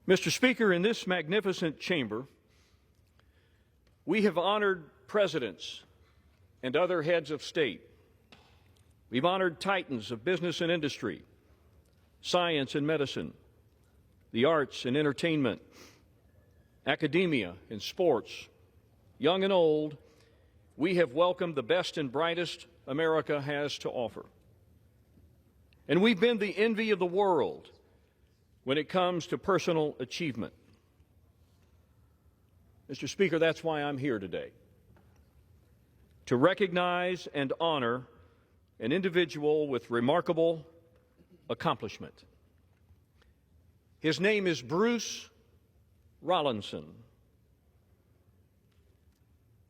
Mr. Speaker, in this magnificent chamber, we have honored presidents and other heads of state. We've honored titans of business and industry, science and medicine, the arts and entertainment, academia and sports, young and old. We have welcomed the best and brightest America has to offer. And we've been the envy of the world when it comes to personal achievement. Mr. Speaker, that's why I'm here today, to recognize and honor an individual with remarkable accomplishment. His name is Bruce Rollinson.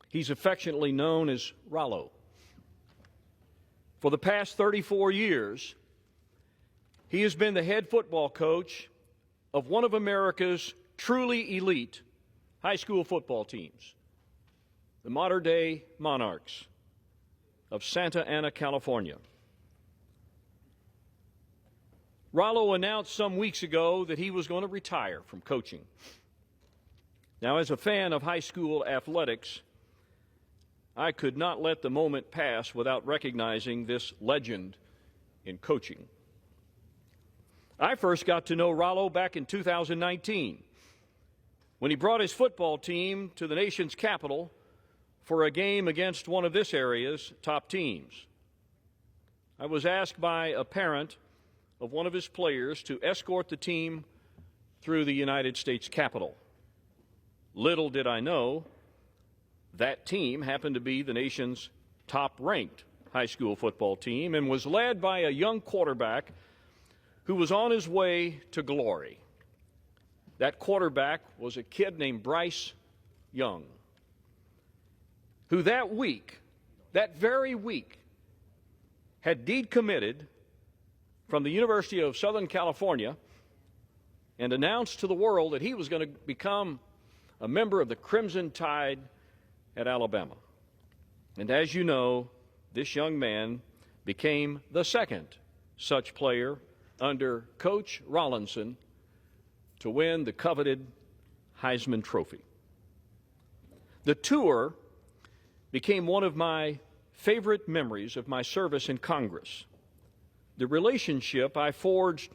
He's affectionately known as Rollo. For the past 34 years, he has been the head football coach of one of America's truly elite high school football teams, the Mater Dei Monarchs of Santa Ana, California. Rollo announced some weeks ago that he was going to retire from coaching. Now, as a fan of high school athletics, I could not let the moment pass without recognizing this legend in coaching. I first got to know Rollo back in 2019 when he brought his football team to the nation's capital for a game against one of this area's top teams. I was asked by a parent of one of his players to escort the team through the United States Capitol. Little did I know that team happened to be the nation's top-ranked high school football team and was led by a young quarterback who was on his way to glory. That quarterback was a kid named Bryce Young, who that very week, had decommitted from the University of Southern California and announced to the world that he was going to become a member of the Crimson Tide at Alabama. And as you know, this young man became the second such player under Coach Rollinson to win the coveted Heisman Trophy. The tour became one of my favorite memories of my service in Congress. The relationship I forged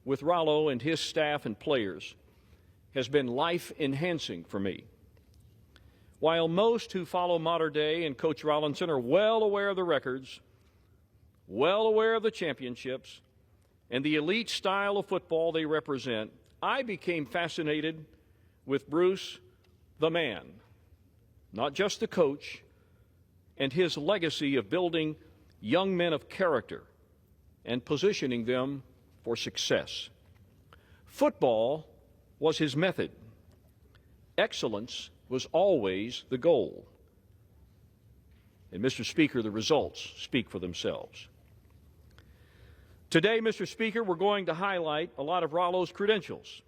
with Rollo and his staff and players has been life-enhancing for me. While most who follow Mater Dei and Coach Rollinson are well aware of the records, well aware of the championships, and the elite style of football they represent, I became fascinated with Bruce, the man, not just the coach, and his legacy of building young men of character and positioning them for success. Football was his method. Excellence was always the goal. And, Mr. Speaker, the results speak for themselves. Today, Mr. Speaker, we're going to highlight a lot of Rollo's credentials.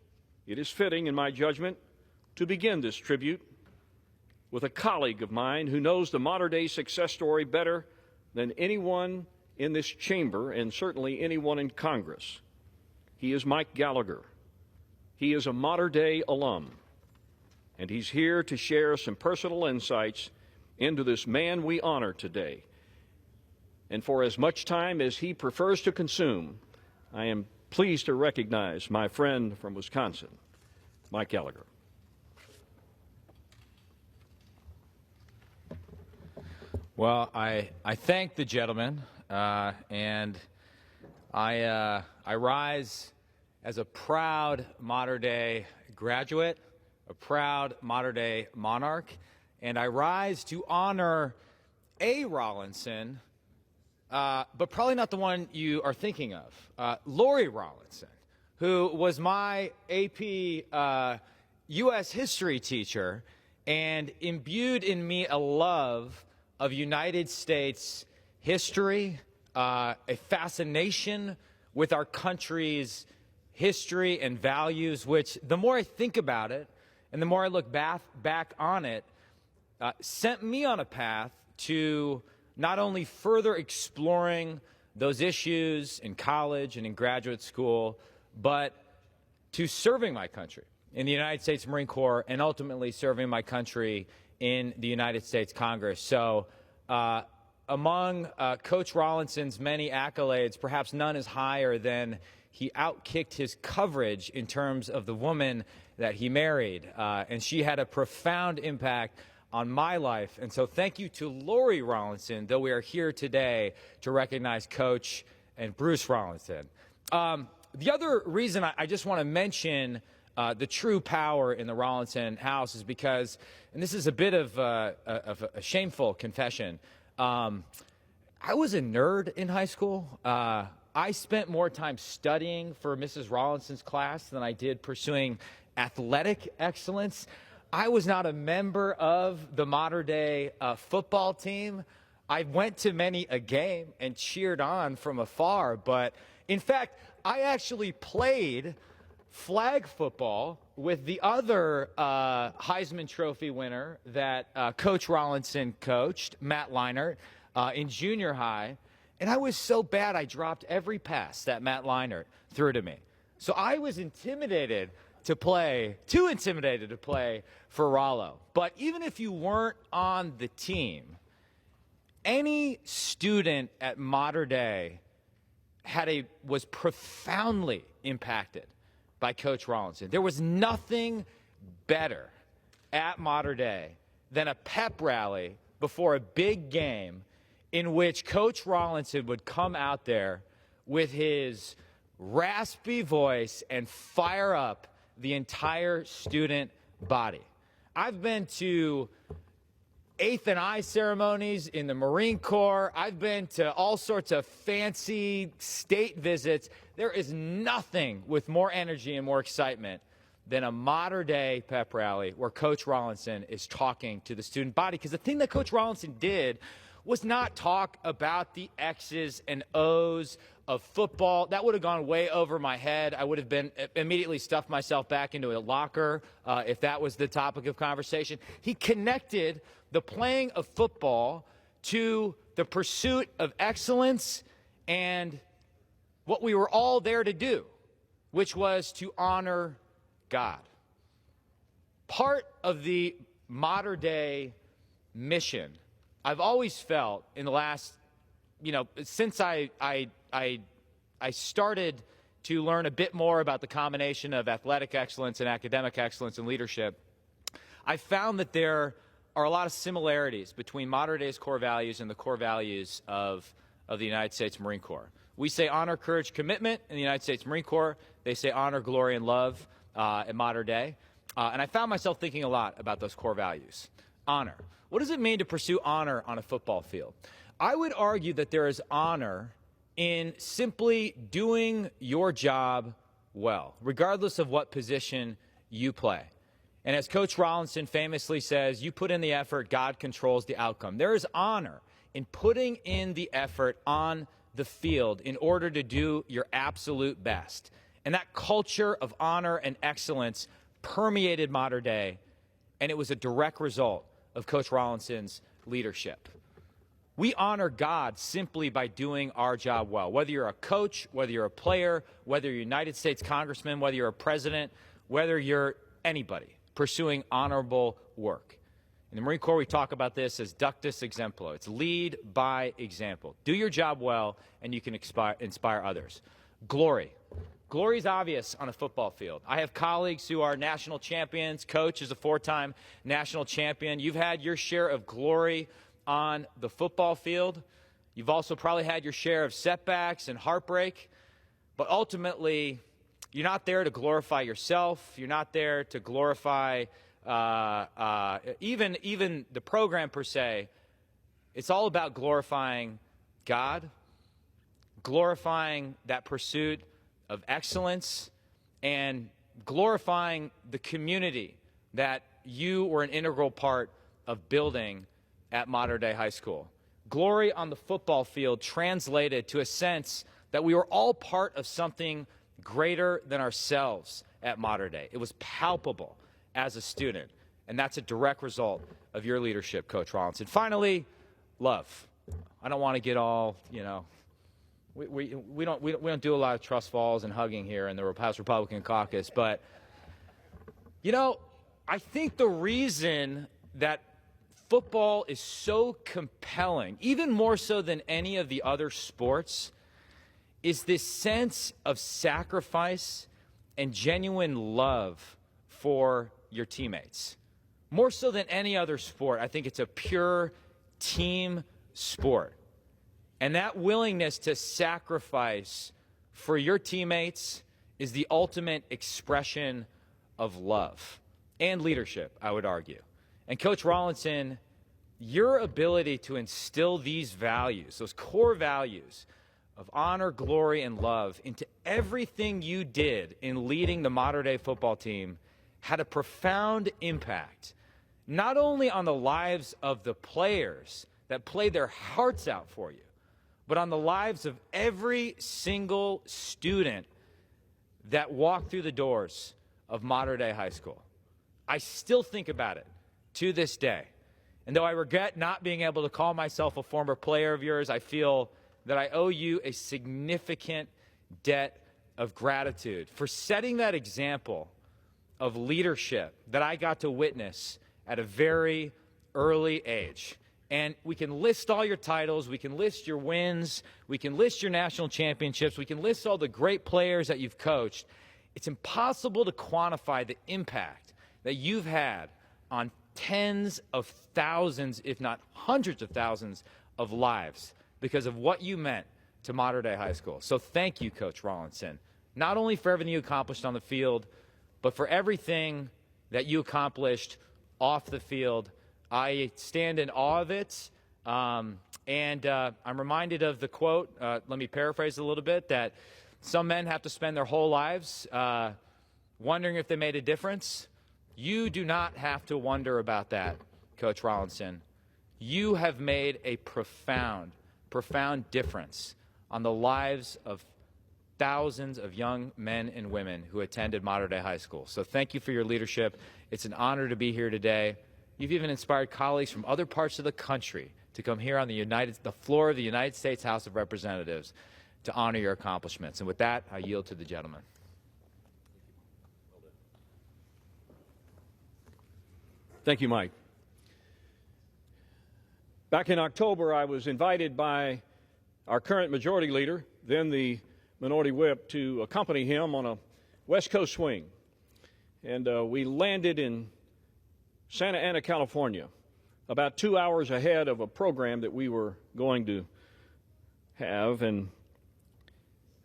It is fitting, in my judgment, to begin this tribute with a colleague of mine who knows the Mater Dei success story better than anyone in this chamber and certainly anyone in Congress. He is Mike Gallagher. He is a Mater Dei alum, and he's here to share some personal insights into this man we honor today. And for as much time as he prefers to consume, I am pleased to recognize my friend from Wisconsin, Mike Gallagher. Well, I thank the gentleman, and I rise as a proud Mater Dei graduate, a proud Mater Dei monarch, and I rise to honor a Rollinson, but probably not the one you are thinking of, Lori Rollinson, who was my AP U.S. history teacher and imbued in me a love of United States history, a fascination with our country's history and values, which the more I think about it and the more I look back on it, sent me on a path to not only further exploring those issues in college and in graduate school, but to serving my country in the United States Marine Corps and ultimately serving my country in the United States Congress. So among Coach Rollinson's many accolades, perhaps none is higher than he outkicked his coverage in terms of the woman that he married. And she had a profound impact on my life. And so thank you to Lori Rollinson, though we are here today to recognize Coach and Bruce Rollinson. The other reason I just want to mention the true power in the Rollinson house is because, and this is a bit of a shameful confession, I was a nerd in high school. I spent more time studying for Mrs. Rollinson's class than I did pursuing athletic excellence. I was not a member of the Mater Dei football team. I went to many a game and cheered on from afar, but in fact, I actually played flag football with the other Heisman Trophy winner that Coach Rollinson coached, Matt Leinart, in junior high. And I was so bad I dropped every pass that Matt Leinart threw to me. So I was too intimidated to play for Rollo. But even if you weren't on the team, any student at Mater Dei was profoundly impacted by Coach Rollinson. There was nothing better at Mater Dei than a pep rally before a big game in which Coach Rollinson would come out there with his raspy voice and fire up the entire student body. I've been to 8th and I ceremonies in the Marine Corps. I've been to all sorts of fancy state visits. There is nothing with more energy and more excitement than a Mater Dei pep rally where Coach Rollinson is talking to the student body. Because the thing that Coach Rollinson did was not talk about the X's and O's of football. That would have gone way over my head. I would have been immediately stuffed myself back into a locker if that was the topic of conversation. He connected the playing of football to the pursuit of excellence and what we were all there to do, which was to honor God. Part of the Mater Dei mission, I've always felt in the last, since I started to learn a bit more about the combination of athletic excellence and academic excellence and leadership, I found that there are a lot of similarities between Mater Dei's core values and the core values of the United States Marine Corps. We say honor, courage, commitment in the United States Marine Corps. They say honor, glory, and love at Mater Dei. And I found myself thinking a lot about those core values. Honor. What does it mean to pursue honor on a football field? I would argue that there is honor in simply doing your job well, regardless of what position you play. And as Coach Rollinson famously says, you put in the effort, God controls the outcome. There is honor in putting in the effort on the field in order to do your absolute best. And that culture of honor and excellence permeated Mater Dei, and it was a direct result of Coach Rollinson's leadership. We honor God simply by doing our job well. Whether you're a coach, whether you're a player, whether you're a United States congressman, whether you're a president, whether you're anybody pursuing honorable work. In the Marine Corps, we talk about this as ductus exemplo. It's lead by example. Do your job well, and you can inspire others. Glory. Glory is obvious on a football field. I have colleagues who are national champions. Coach is a 4-time national champion. You've had your share of glory on the football field. You've also probably had your share of setbacks and heartbreak. But ultimately, you're not there to glorify yourself. You're not there to glorify even the program per se. It's all about glorifying God, glorifying that pursuit of excellence, and glorifying the community that you were an integral part of building at Mater Dei High School. Glory on the football field translated to a sense that we were all part of something greater than ourselves at Mater Dei. It was palpable as a student, and that's a direct result of your leadership, Coach Rollinson. Finally, love. I don't want to get all, we don't do a lot of trust falls and hugging here in the House Republican caucus, but You know, I think the reason that football is so compelling, even more so than any of the other sports, is this sense of sacrifice and genuine love for your teammates. More so than any other sport, I think it's a pure team sport. And that willingness to sacrifice for your teammates is the ultimate expression of love and leadership, I would argue. And Coach Rollinson, your ability to instill these values, those core values of honor, glory, and love into everything you did in leading the Mater Dei football team had a profound impact, not only on the lives of the players that played their hearts out for you, but on the lives of every single student that walked through the doors of Mater Dei High School. I still think about it to this day. And though I regret not being able to call myself a former player of yours, I feel that I owe you a significant debt of gratitude for setting that example of leadership that I got to witness at a very early age. And we can list all your titles, we can list your wins, we can list your national championships, we can list all the great players that you've coached. It's impossible to quantify the impact that you've had on tens of thousands, if not hundreds of thousands of lives because of what you meant to Mater Dei High School. So thank you, Coach Rollinson, not only for everything you accomplished on the field, but for everything that you accomplished off the field. I stand in awe of it, and I'm reminded of the quote, let me paraphrase a little bit, that some men have to spend their whole lives wondering if they made a difference. You do not have to wonder about that, Coach Rollinson. You have made a profound difference on the lives of thousands of young men and women who attended Mater Dei High School. So thank you for your leadership. It's an honor to be here today. You've even inspired colleagues from other parts of the country to come here on the floor of the United States House of Representatives to honor your accomplishments. And with that, I yield to the gentleman. Thank you, Mike. Back in October, I was invited by our current majority leader, then the minority whip, to accompany him on a West Coast swing. And we landed in Santa Ana, California, about 2 hours ahead of a program that we were going to have. And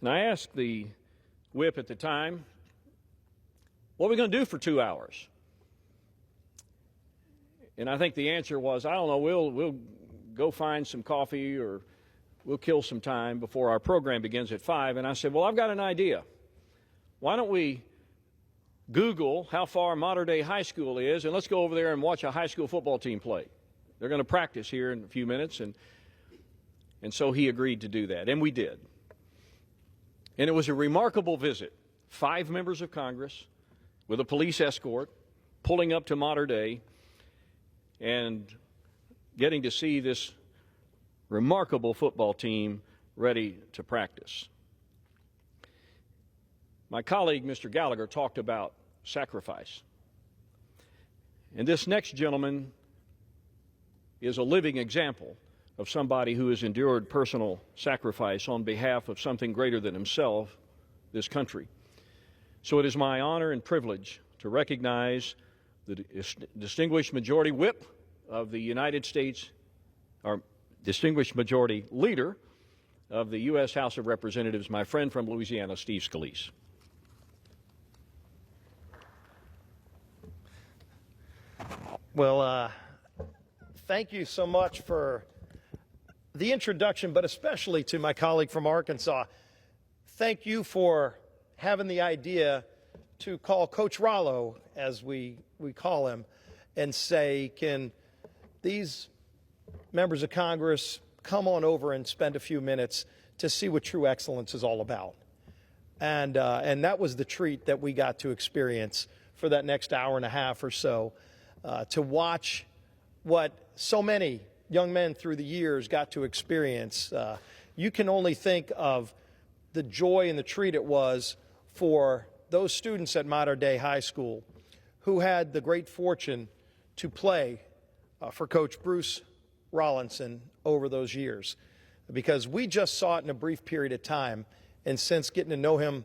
I asked the whip at the time, what are we going to do for 2 hours? And I think the answer was, I don't know, we'll go find some coffee or we'll kill some time before our program begins at 5. And I said, well, I've got an idea. Why don't we Google how far Mater Dei High School is, and let's go over there and watch a high school football team play. They're going to practice here in a few minutes. And so he agreed to do that, and we did. And it was a remarkable visit. 5 members of Congress with a police escort pulling up to Mater Dei and getting to see this remarkable football team ready to practice. My colleague, Mr. Gallagher, talked about sacrifice. And this next gentleman is a living example of somebody who has endured personal sacrifice on behalf of something greater than himself, this country. So it is my honor and privilege to recognize the distinguished majority whip of the United States, or distinguished majority leader of the U.S. House of Representatives, my friend from Louisiana, Steve Scalise. Well, thank you so much for the introduction, but especially to my colleague from Arkansas. Thank you for having the idea to call Coach Rollo, as we call him, and say, can these members of Congress come on over and spend a few minutes to see what true excellence is all about? And that was the treat that we got to experience for that next hour and a half or so, to watch what so many young men through the years got to experience. You can only think of the joy and the treat it was for those students at Mater Dei High School who had the great fortune to play for Coach Bruce Rollinson over those years, because we just saw it in a brief period of time, and since getting to know him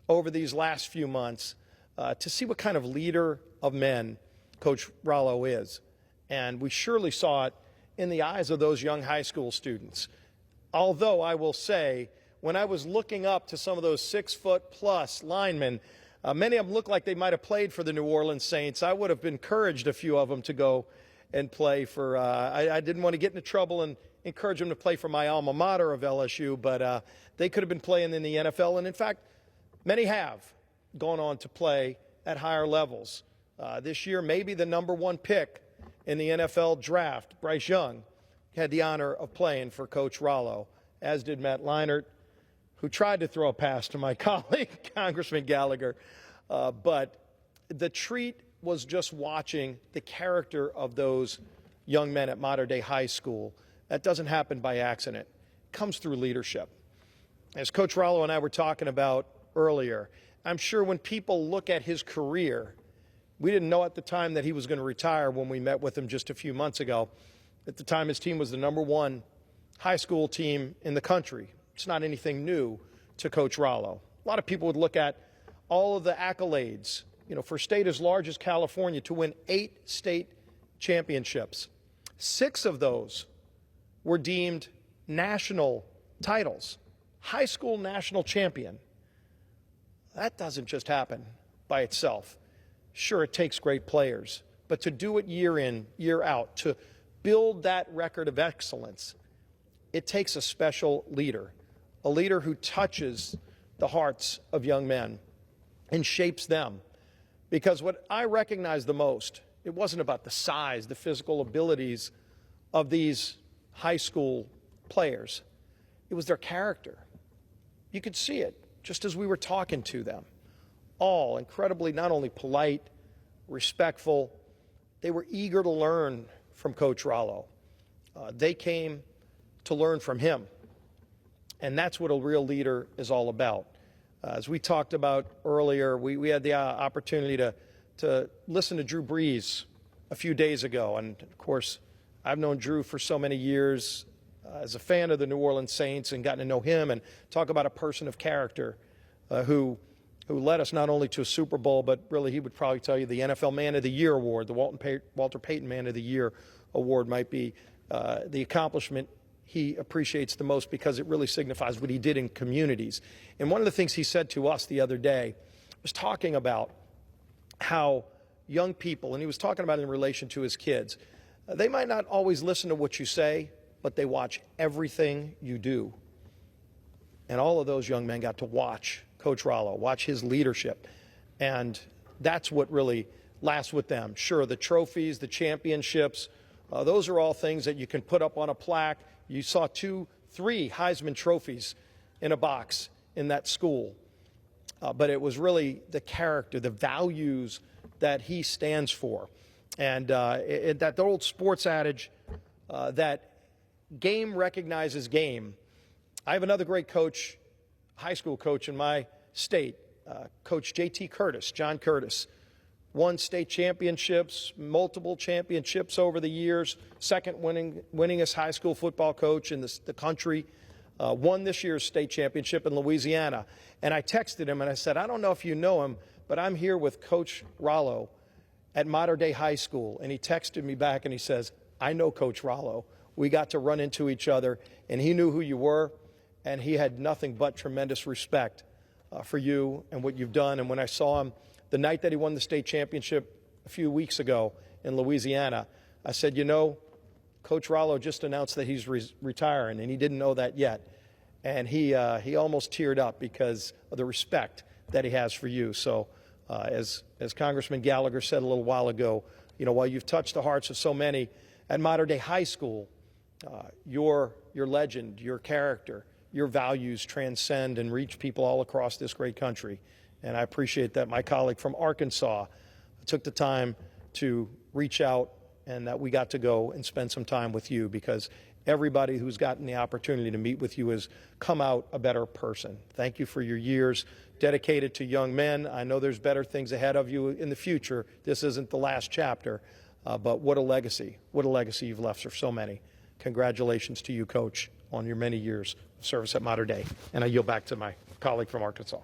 over these last few months, to see what kind of leader of men Coach Rollo is. And we surely saw it in the eyes of those young high school students. Although I will say, when I was looking up to some of those 6-foot-plus linemen, many of them looked like they might have played for the New Orleans Saints. I would have encouraged a few of them to go and play for, I didn't want to get into trouble and encourage them to play for my alma mater of LSU, but they could have been playing in the NFL. And in fact, many have gone on to play at higher levels. This year, maybe the #1 pick in the NFL draft, Bryce Young, had the honor of playing for Coach Rollo, as did Matt Leinart, who tried to throw a pass to my colleague, Congressman Gallagher. But the treat was just watching the character of those young men at Mater Dei High School. That doesn't happen by accident. It comes through leadership. As Coach Rollo and I were talking about earlier, I'm sure when people look at his career, we didn't know at the time that he was going to retire when we met with him just a few months ago. At the time, his team was the #1 high school team in the country. It's not anything new to Coach Rollo. A lot of people would look at all of the accolades, for a state as large as California to win 8 state championships. 6 of those were deemed national titles. High school national champion. That doesn't just happen by itself. Sure, it takes great players, but to do it year in, year out, to build that record of excellence, it takes a special leader, a leader who touches the hearts of young men and shapes them. Because what I recognize the most, it wasn't about the size, the physical abilities of these high school players. It was their character. You could see it just as we were talking to them. All incredibly not only polite, respectful, they were eager to learn from Coach Rollo. They came to learn from him. And that's what a real leader is all about. As we talked about earlier, we had the opportunity to listen to Drew Brees a few days ago. And, of course, I've known Drew for so many years as a fan of the New Orleans Saints and gotten to know him and talk about a person of character who led us not only to a Super Bowl, but really he would probably tell you the NFL Man of the Year award, the Walter Payton Man of the Year award might be the accomplishment he appreciates the most because it really signifies what he did in communities. And one of the things he said to us the other day was talking about how young people, and he was talking about it in relation to his kids, they might not always listen to what you say, but they watch everything you do. And all of those young men got to watch Coach Rollo, watch his leadership. And that's what really lasts with them. Sure, the trophies, the championships, those are all things that you can put up on a plaque. You saw 2, 3 Heisman trophies in a box in that school. But it was really the character, the values that he stands for. And that old sports adage that game recognizes game. I have another great coach, high school coach in my state, Coach J.T. Curtis, John Curtis. Won state championships, multiple championships over the years, second winningest high school football coach in the country, won this year's state championship in Louisiana. And I texted him and I said, I don't know if you know him, but I'm here with Coach Rollo at Mater Dei High School. And he texted me back and he says, I know Coach Rollo. We got to run into each other and he knew who you were and he had nothing but tremendous respect for you and what you've done. And when I saw him the night that he won the state championship a few weeks ago in Louisiana, I said, Coach Rollo just announced that he's retiring, and he didn't know that yet. And he almost teared up because of the respect that he has for you. So as Congressman Gallagher said a little while ago, while you've touched the hearts of so many at Mater Dei High School, your legend, your character, your values transcend and reach people all across this great country. And I appreciate that my colleague from Arkansas took the time to reach out and that we got to go and spend some time with you, because everybody who's gotten the opportunity to meet with you has come out a better person. Thank you for your years dedicated to young men. I know there's better things ahead of you in the future. This isn't the last chapter, but what a legacy. What a legacy you've left for so many. Congratulations to you, Coach, on your many years of service at Mater Dei. And I yield back to my colleague from Arkansas.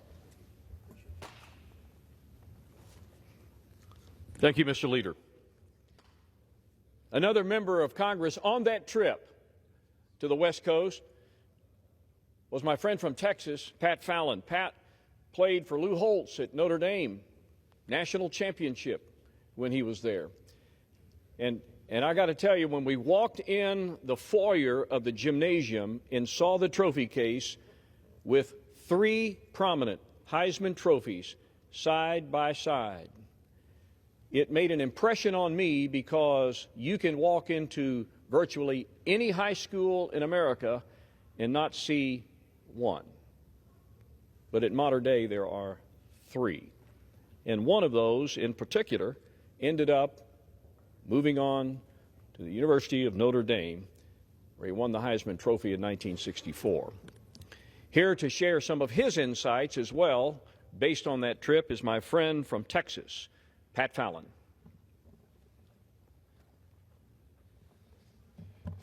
Thank you, Mr. Leader. Another member of Congress on that trip to the West Coast was my friend from Texas, Pat Fallon. Pat played for Lou Holtz at Notre Dame, national championship when he was there. And I got to tell you, when we walked in the foyer of the gymnasium and saw the trophy case with 3 prominent Heisman trophies side by side, it made an impression on me, because you can walk into virtually any high school in America and not see one. But at Mater Dei, there are 3. And one of those in particular ended up moving on to the University of Notre Dame, where he won the Heisman Trophy in 1964. Here to share some of his insights as well, based on that trip, is my friend from Texas, Pat Fallon.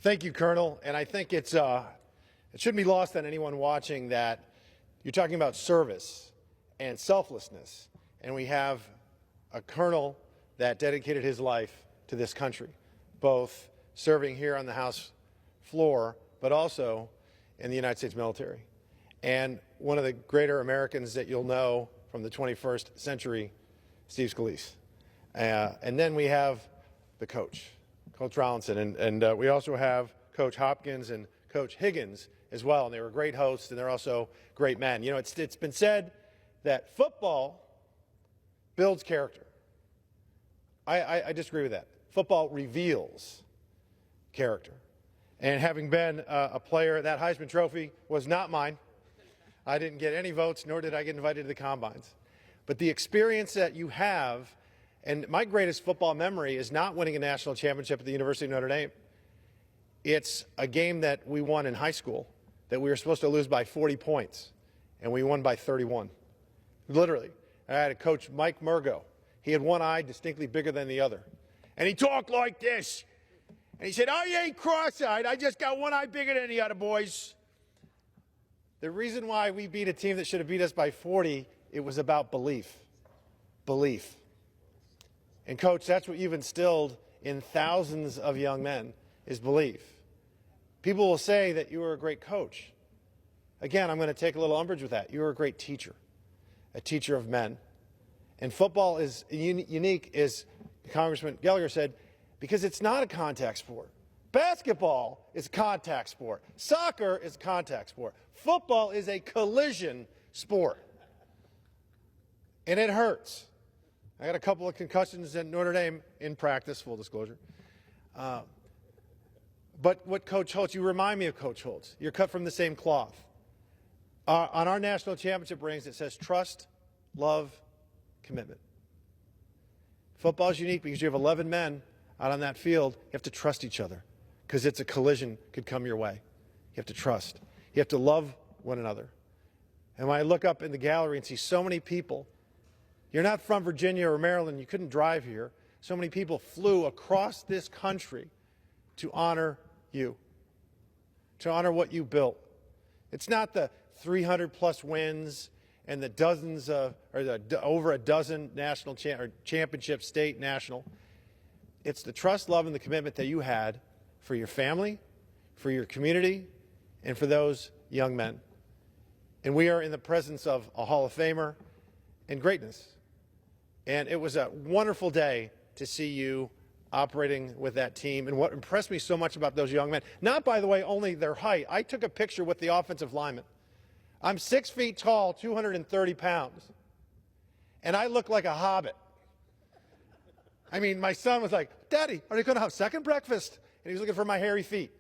Thank you, Colonel. And I think it shouldn't be lost on anyone watching that you're talking about service and selflessness. And we have a colonel that dedicated his life to this country, both serving here on the House floor, but also in the United States military. And one of the greater Americans that you'll know from the 21st century, Steve Scalise. And then we have the coach, Coach Rollinson, and we also have Coach Hopkins and Coach Higgins as well, and they were great hosts, and they're also great men. You know, it's been said that football builds character. I disagree with that. Football reveals character. And having been a player, that Heisman Trophy was not mine. I didn't get any votes, nor did I get invited to the combines. But the experience that you have, and my greatest football memory is not winning a national championship at the University of Notre Dame. It's a game that we won in high school that we were supposed to lose by 40 points, and we won by 31. Literally. I had a coach, Mike Murgo. He had one eye distinctly bigger than the other. And he talked like this. And he said, "Oh, you ain't cross-eyed. I just got one eye bigger than the other boys." The reason why we beat a team that should have beat us by 40, it was about belief. Belief. And, Coach, that's what you've instilled in thousands of young men, is belief. People will say that you were a great coach. Again, I'm going to take a little umbrage with that. You were a great teacher, a teacher of men. And football is unique, as Congressman Gallagher said, because it's not a contact sport. Basketball is a contact sport. Soccer is a contact sport. Football is a collision sport. And it hurts. I got a couple of concussions at Notre Dame in practice, full disclosure. But what Coach Holtz, you remind me of Coach Holtz. You're cut from the same cloth. On our national championship rings, it says trust, love, commitment. Football is unique because you have 11 men out on that field. You have to trust each other because it's a collision could come your way. You have to trust. You have to love one another. And when I look up in the gallery and see so many people, you're not from Virginia or Maryland, you couldn't drive here. So many people flew across this country to honor you, to honor what you built. It's not the 300-plus wins and the dozens of, or over a dozen national championships, state, national. It's the trust, love, and the commitment that you had for your family, for your community, and for those young men. And we are in the presence of a Hall of Famer and greatness. And it was a wonderful day to see you operating with that team. And what impressed me so much about those young men, not, by the way, only their height. I took a picture with the offensive lineman. I'm 6 feet tall, 230 pounds, and I look like a hobbit. I mean, my son was like, "Daddy, are you going to have second breakfast?" And he was looking for my hairy feet.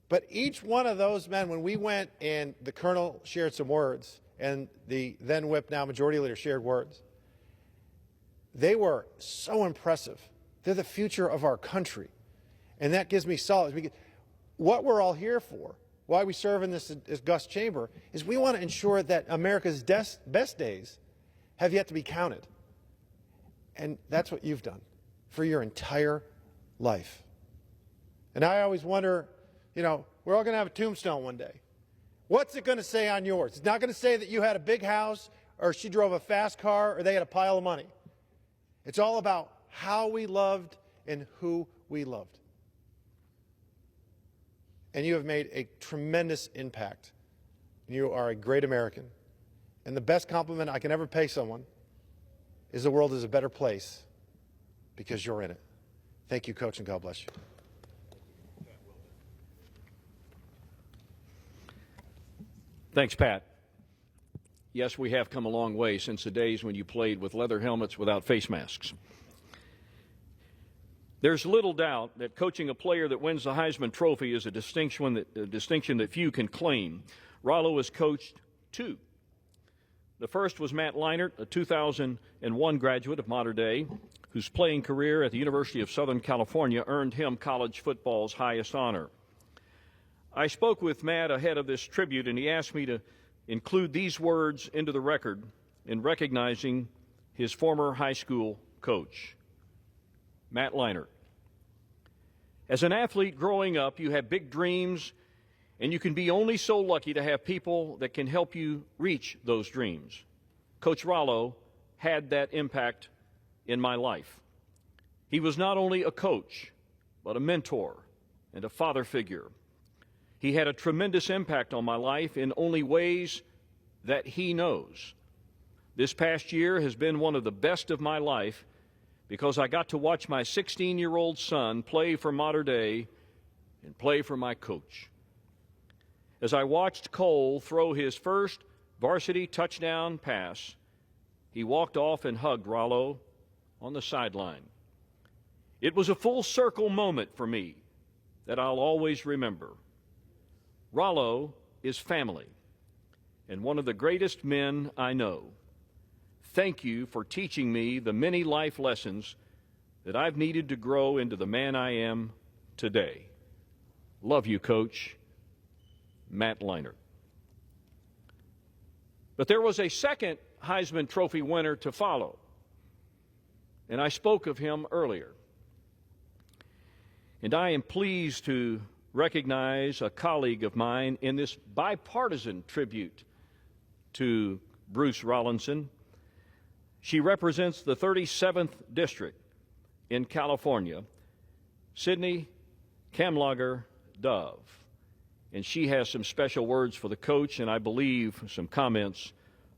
But each one of those men, when we went and the colonel shared some words, and the then whip, now majority leader, shared words, they were so impressive. They're the future of our country. And that gives me solace. What we're all here for, why we serve in this august chamber, is we want to ensure that America's best days have yet to be counted. And that's what you've done for your entire life. And I always wonder, you know, we're all going to have a tombstone one day. What's it going to say on yours? It's not going to say that you had a big house or she drove a fast car or they had a pile of money. It's all about how we loved and who we loved. And you have made a tremendous impact. You are a great American. And the best compliment I can ever pay someone is the world is a better place because you're in it. Thank you, Coach, and God bless you. Thanks, Pat. Yes, we have come a long way since the days when you played with leather helmets without face masks. There's little doubt that coaching a player that wins the Heisman Trophy is a distinction that few can claim. Rollo has coached two. The first was Matt Leinart, a 2001 graduate of Mater Dei, whose playing career at the University of Southern California earned him college football's highest honor. I spoke with Matt ahead of this tribute, and he asked me to include these words into the record in recognizing his former high school coach, Matt Leinart. As an athlete growing up, you have big dreams, and you can be only so lucky to have people that can help you reach those dreams. Coach Rollo had that impact in my life. He was not only a coach, but a mentor and a father figure. He had a tremendous impact on my life in only ways that he knows. This past year has been one of the best of my life because I got to watch my 16-year-old son play for Mater Dei and play for my coach. As I watched Cole throw his first varsity touchdown pass, he walked off and hugged Rollo on the sideline. It was a full circle moment for me that I'll always remember. Rollo is family and one of the greatest men I know. Thank you for teaching me the many life lessons that I've needed to grow into the man I am today. Love you, Coach. Matt Leinart. But there was a second Heisman Trophy winner to follow, and I spoke of him earlier. And I am pleased to recognize a colleague of mine in this bipartisan tribute to Bruce Rollinson. She represents the 37th District in California, Sydney Kamlager Dove. And she has some special words for the coach, and I believe some comments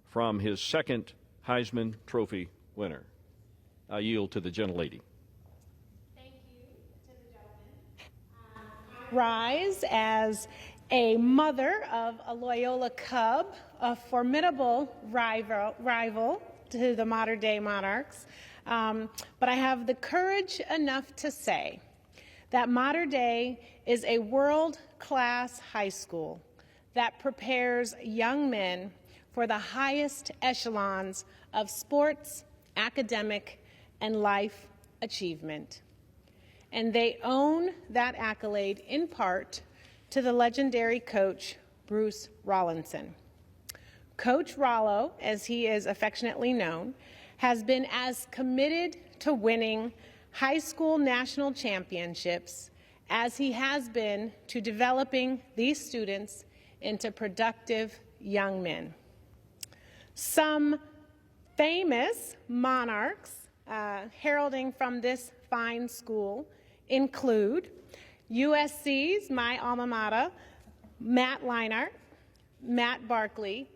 from his second Heisman Trophy winner. I yield to the gentlelady. Thank you to the gentleman. Rise as a mother of a Loyola Cub, a formidable rival to the Mater Dei Monarchs. But I have the courage enough to say that Mater Dei is a world-class high school that prepares young men for the highest echelons of sports, academic, and life achievement. And they own that accolade in part to the legendary coach, Bruce Rollinson. Coach Rollo, as he is affectionately known, has been as committed to winning high school national championships as he has been to developing these students into productive young men. Some famous monarchs heralding from this fine school include USC's, my alma mater, Matt Leinart, Matt Barkley,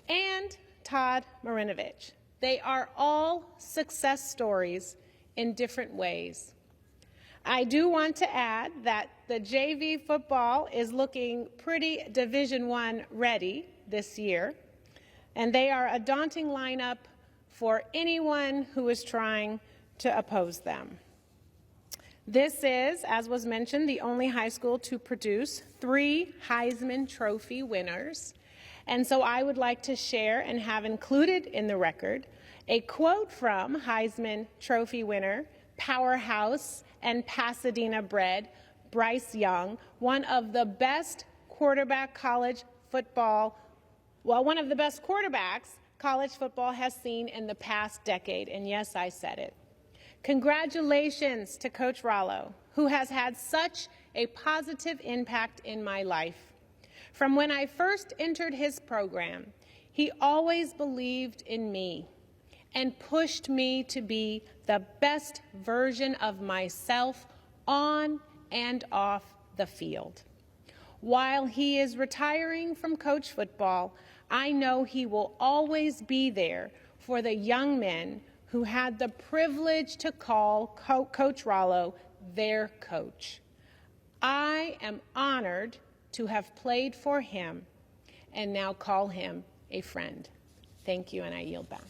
and Todd Marinovich. They are all success stories in different ways. I do want to add that the JV football is looking pretty Division I ready this year, and they are a daunting lineup for anyone who is trying to oppose them. This is, as was mentioned, the only high school to produce 3 Heisman Trophy winners. And so I would like to share and have included in the record a quote from Heisman Trophy winner powerhouse and Pasadena bred Bryce Young, one of the best quarterbacks college football has seen in the past decade. And yes, I said it. Congratulations to Coach Rollo, who has had such a positive impact in my life. From when I first entered his program, he always believed in me and pushed me to be the best version of myself on and off the field. While he is retiring from coach football, I know he will always be there for the young men who had the privilege to call Coach Rollo their coach. I am honored to have played for him and now call him a friend. Thank you, and I yield back.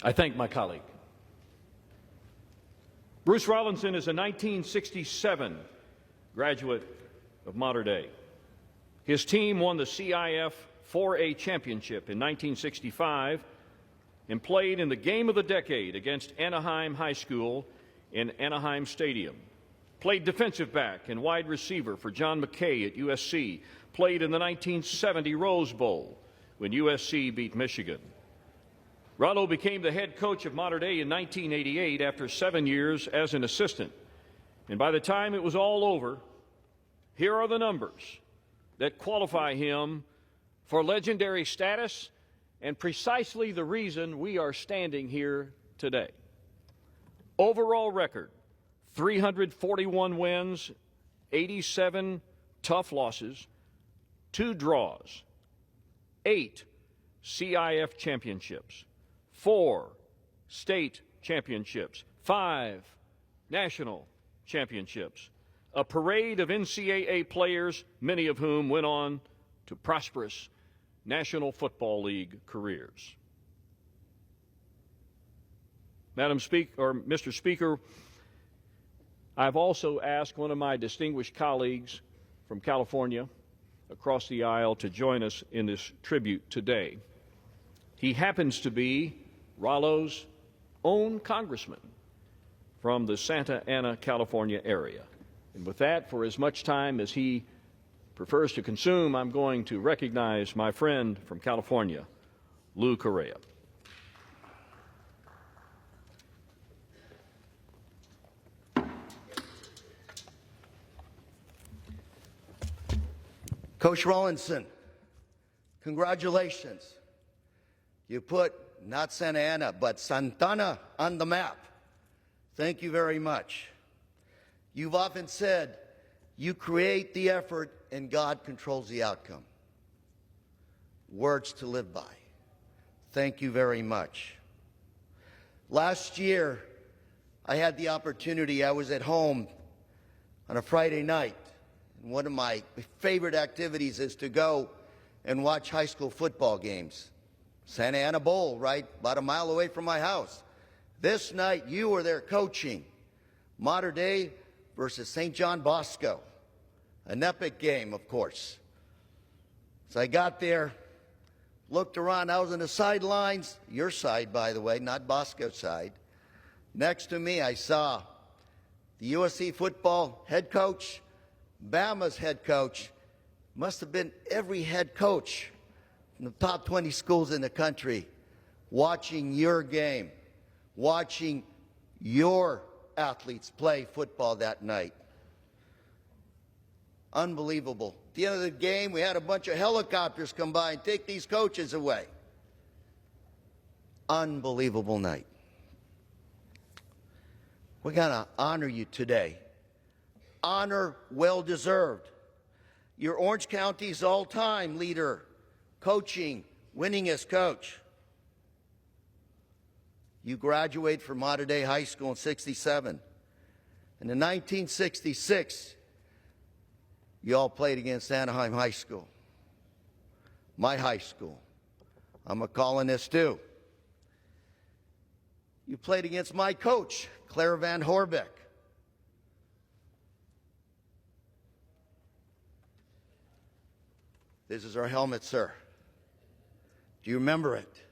I thank my colleague. Bruce Rollinson is a 1967 graduate of Mater Dei. His team won the CIF 4A championship in 1965 and played in the game of the decade against Anaheim High School in Anaheim Stadium. Played defensive back and wide receiver for John McKay at USC. Played in the 1970 Rose Bowl when USC beat Michigan. Rollo became the head coach of Mater Dei in 1988 after 7 years as an assistant. And by the time it was all over, here are the numbers that qualify him for legendary status and precisely the reason we are standing here today. Overall record, 341 wins, 87 tough losses, 2 draws, 8 CIF championships, 4 state championships, 5 national championships, a parade of NCAA players, many of whom went on to prosperous National Football League careers. Mr. Speaker, I've also asked one of my distinguished colleagues from California across the aisle to join us in this tribute today. He happens to be Rollo's own congressman from the Santa Ana, California area. And with that, for as much time as he prefers to consume, I'm going to recognize my friend from California, Lou Correa. Coach Rollinson, congratulations. You put not Santa Ana, but Santana on the map. Thank you very much. You've often said you create the effort and God controls the outcome. Words to live by. Thank you very much. Last year, I had the opportunity, I was at home on a Friday night. And one of my favorite activities is to go and watch high school football games. Santa Ana Bowl, right about a mile away from my house. This night, you were there coaching. Mater Dei versus St. John Bosco. An epic game, of course. So I got there, looked around. I was on the sidelines, your side, by the way, not Bosco's side. Next to me, I saw the USC football head coach, Bama's head coach. Must have been every head coach from the top 20 schools in the country watching your game, watching your athletes play football that night. Unbelievable. At the end of the game, we had a bunch of helicopters come by and take these coaches away. Unbelievable night. We're going to honor you today. Honor well deserved. You're Orange County's all-time leader, coaching, winningest coach. You graduated from Mater Dei High School in '67. And in 1966, you all played against Anaheim High School. My high school. I'm a colonist too. You played against my coach, Claire Van Horbeck. This is our helmet, sir. Do you remember it?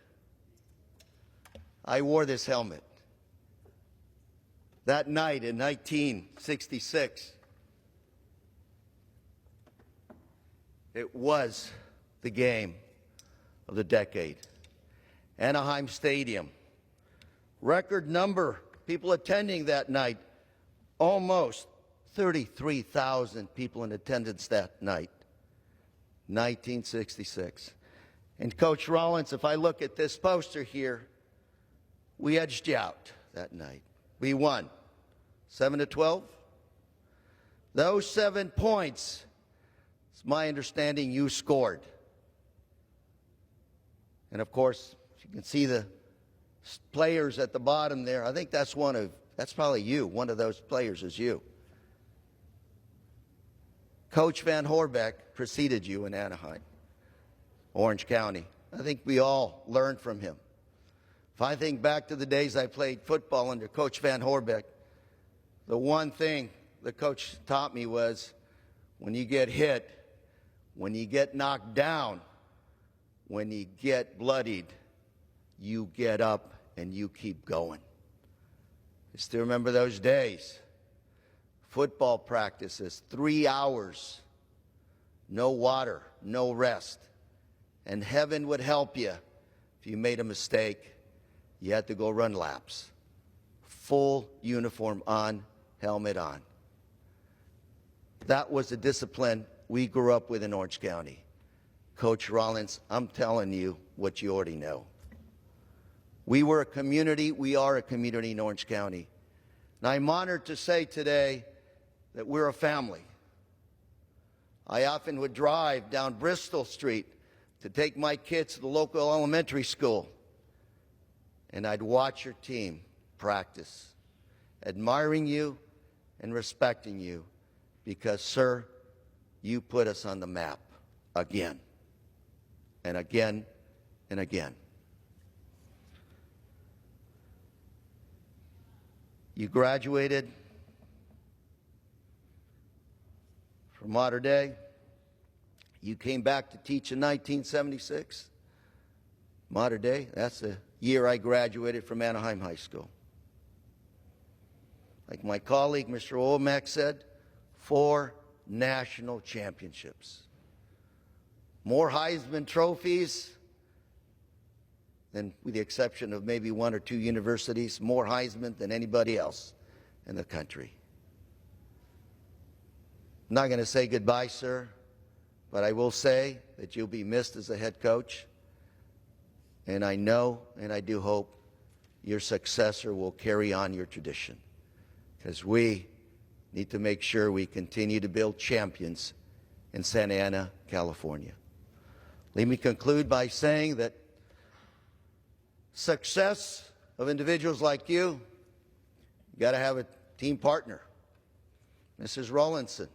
I wore this helmet. That night in 1966, it was the game of the decade. Anaheim Stadium. Record number people attending that night. Almost 33,000 people in attendance that night. 1966. And Coach Rollins, if I look at this poster here, we edged you out that night. We won 7-12. Those 7 points, it's my understanding you scored. And of course, you can see the players at the bottom there. I think that's probably you. One of those players is you. Coach Van Horbeck preceded you in Anaheim, Orange County. I think we all learned from him. If I think back to the days I played football under Coach Van Horbeck, the one thing the coach taught me was when you get hit, when you get knocked down, when you get bloodied, you get up and you keep going. I still remember those days. Football practices, 3 hours, no water, no rest. And heaven would help you if you made a mistake. You had to go run laps. Full uniform on, helmet on. That was the discipline we grew up with in Orange County. Coach Rollins, I'm telling you what you already know. We were a community, we are a community in Orange County. And I'm honored to say today that we're a family. I often would drive down Bristol Street to take my kids to the local elementary school, and I'd watch your team practice, admiring you and respecting you because, sir, you put us on the map again and again and again. You graduated from Mater Dei. You came back to teach in 1976. Mater Dei, that's the year I graduated from Anaheim High School. Like my colleague, Mr. Womack, said, 4 national championships. More Heisman trophies than, with the exception of maybe 1 or 2 universities, more Heisman than anybody else in the country. I'm not going to say goodbye, sir, but I will say that you'll be missed as a head coach. And I know and I do hope your successor will carry on your tradition, because we need to make sure we continue to build champions in Santa Ana, California. Let me conclude by saying that success of individuals like you got to have a team partner. Mrs. Rollinson,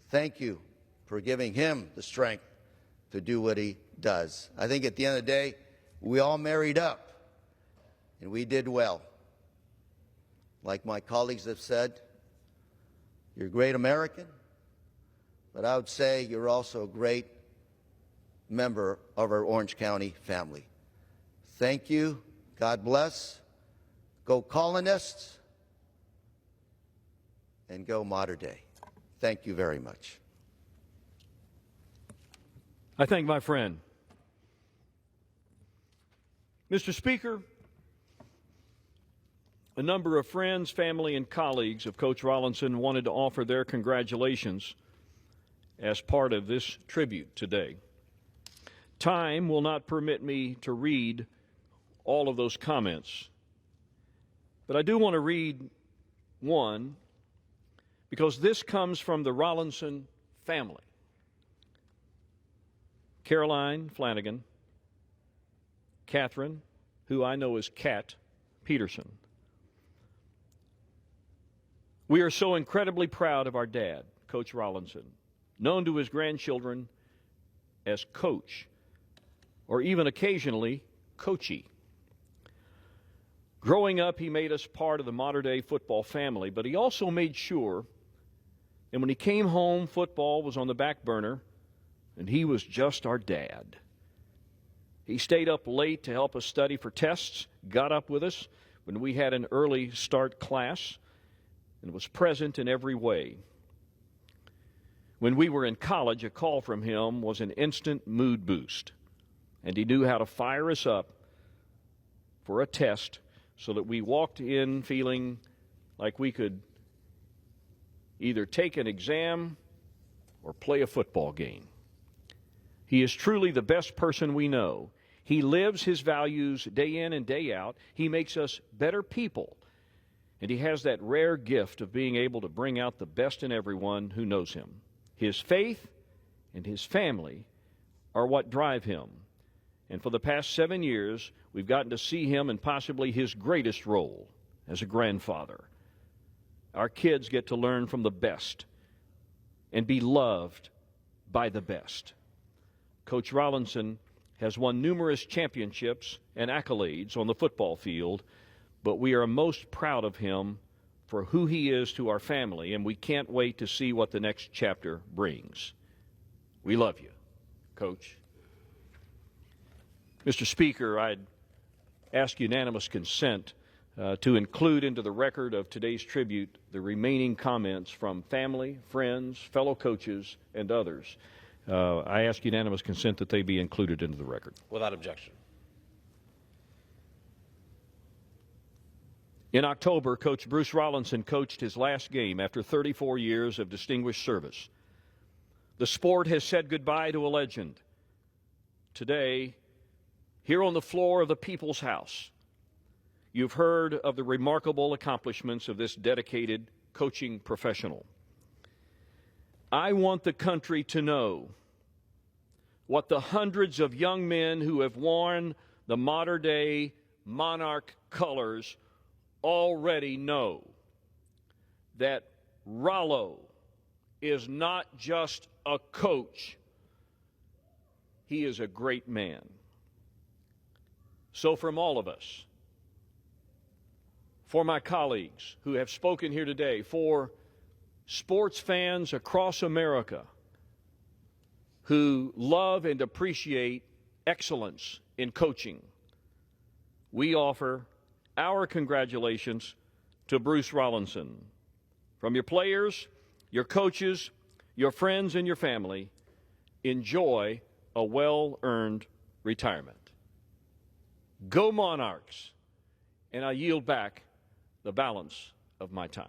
thank you for giving him the strength to do what he does. I think at the end of the day, we all married up, and we did well. Like my colleagues have said, you're a great American, but I would say you're also a great member of our Orange County family. Thank you. God bless. Go Colonists, and go Mater Dei. Thank you very much. I thank my friend. Mr. Speaker, a number of friends, family, and colleagues of Coach Rollinson wanted to offer their congratulations as part of this tribute today. Time will not permit me to read all of those comments, but I do want to read one because this comes from the Rollinson family. Caroline Flanagan, Catherine, who I know as Kat Peterson. We are so incredibly proud of our dad, Coach Rollinson, known to his grandchildren as Coach, or even occasionally Coachy. Growing up, he made us part of the Mater Dei football family, but he also made sure that when he came home, football was on the back burner, and he was just our dad. He stayed up late to help us study for tests, got up with us when we had an early start class, and was present in every way. When we were in college, a call from him was an instant mood boost, and he knew how to fire us up for a test so that we walked in feeling like we could either take an exam or play a football game. He is truly the best person we know. He lives his values day in and day out. He makes us better people. And he has that rare gift of being able to bring out the best in everyone who knows him. His faith and his family are what drive him. And for the past 7 years, we've gotten to see him in possibly his greatest role as a grandfather. Our kids get to learn from the best and be loved by the best. Coach Rollinson has won numerous championships and accolades on the football field, but we are most proud of him for who he is to our family, and we can't wait to see what the next chapter brings. We love you, Coach. Mr. Speaker, I'd ask unanimous consent to include into the record of today's tribute the remaining comments from family, friends, fellow coaches, and others. I ask unanimous consent that they be included into the record. Without objection. In October, Coach Bruce Rollinson coached his last game after 34 years of distinguished service. The sport has said goodbye to a legend. Today, here on the floor of the People's House, you've heard of the remarkable accomplishments of this dedicated coaching professional. I want the country to know what the hundreds of young men who have worn the Mater Dei Monarch colors already know, that Rollo is not just a coach, he is a great man. So from all of us, for my colleagues who have spoken here today, for sports fans across America who love and appreciate excellence in coaching, we offer our congratulations to Bruce Rollinson. From your players, your coaches, your friends, and your family, enjoy a well-earned retirement. Go Monarchs! And I yield back the balance of my time.